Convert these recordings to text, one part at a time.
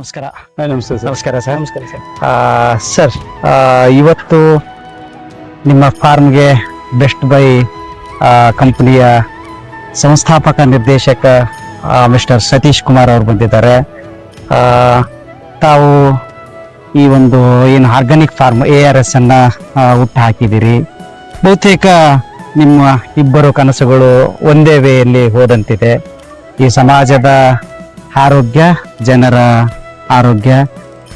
ನಮಸ್ಕಾರ. ನಮಸ್ತೆ ಸರ್. ನಮಸ್ಕಾರ ಸರ್. ನಮಸ್ಕಾರ ಸರ್. ಸರ್, ಇವತ್ತು ನಿಮ್ಮ ಫಾರ್ಮ್ಗೆ ಬೆಸ್ಟ್ ಬೈ ಕಂಪನಿಯ ಸಂಸ್ಥಾಪಕ ನಿರ್ದೇಶಕ ಮಿಸ್ಟರ್ ಸತೀಶ್ ಕುಮಾರ್ ಅವರು ಬಂದಿದ್ದಾರೆ. ತಾವು ಈ ಒಂದು ಏನು ಆರ್ಗಾನಿಕ್ ಫಾರ್ಮ್ ARS ಅನ್ನ ಹುಟ್ಟು ಹಾಕಿದ್ದೀರಿ. ಬಹುತೇಕ ನಿಮ್ಮ ಇಬ್ಬರು ಕನಸುಗಳು ಒಂದೇ ವೇಯಲ್ಲಿ ಹೋದಂತಿದೆ. ಈ ಸಮಾಜದ ಆರೋಗ್ಯ, ಜನರ ಆರೋಗ್ಯ,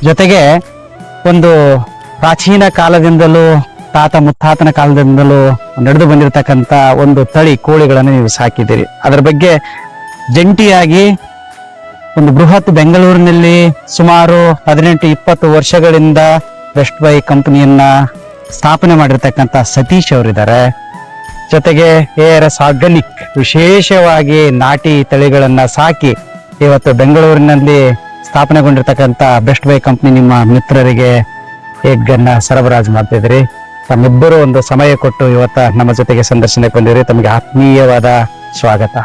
ಜೊತೆಗೆ ಒಂದು ಪ್ರಾಚೀನ ಕಾಲದಿಂದಲೂ ತಾತ ಮುತ್ತಾತನ ಕಾಲದಿಂದಲೂ ನಡೆದು ಬಂದಿರತಕ್ಕಂಥ ಒಂದು ತಳಿ ಕೋಳಿಗಳನ್ನು ನೀವು ಸಾಕಿದ್ದೀರಿ. ಅದರ ಬಗ್ಗೆ ಜಂಟಿಯಾಗಿ ಒಂದು ಬೃಹತ್ ಬೆಂಗಳೂರಿನಲ್ಲಿ ಸುಮಾರು 18-20 ವರ್ಷಗಳಿಂದ ಬೆಸ್ಟ್ ಬೈ ಕಂಪನಿಯನ್ನ ಸ್ಥಾಪನೆ ಮಾಡಿರ್ತಕ್ಕಂಥ ಸತೀಶ್ ಅವರಿದ್ದಾರೆ. ಜೊತೆಗೆ ARS ಆರ್ಗಾನಿಕ್ ವಿಶೇಷವಾಗಿ ನಾಟಿ ತಳಿಗಳನ್ನ ಸಾಕಿ ಇವತ್ತು ಬೆಂಗಳೂರಿನಲ್ಲಿ ಸ್ಥಾಪನೆಗೊಂಡಿರ್ತಕ್ಕಂಥ ಬೆಸ್ಟ್ ಬೈ ಕಂಪನಿ ನಿಮ್ಮ ಮಿತ್ರರಿಗೆ ಎಗ್ ಅನ್ನ ಸರಬರಾಜು ಮಾಡ್ತಿದ್ರಿ. ತಮ್ಮಿಬ್ಬರು ಒಂದು ಸಮಯ ಕೊಟ್ಟು ಇವತ್ತ ನಮ್ಮ ಜೊತೆಗೆ ಸಂದರ್ಶನಕ್ಕೆ ಬಂದಿರಿ. ತಮಗೆ ಆತ್ಮೀಯವಾದ ಸ್ವಾಗತ.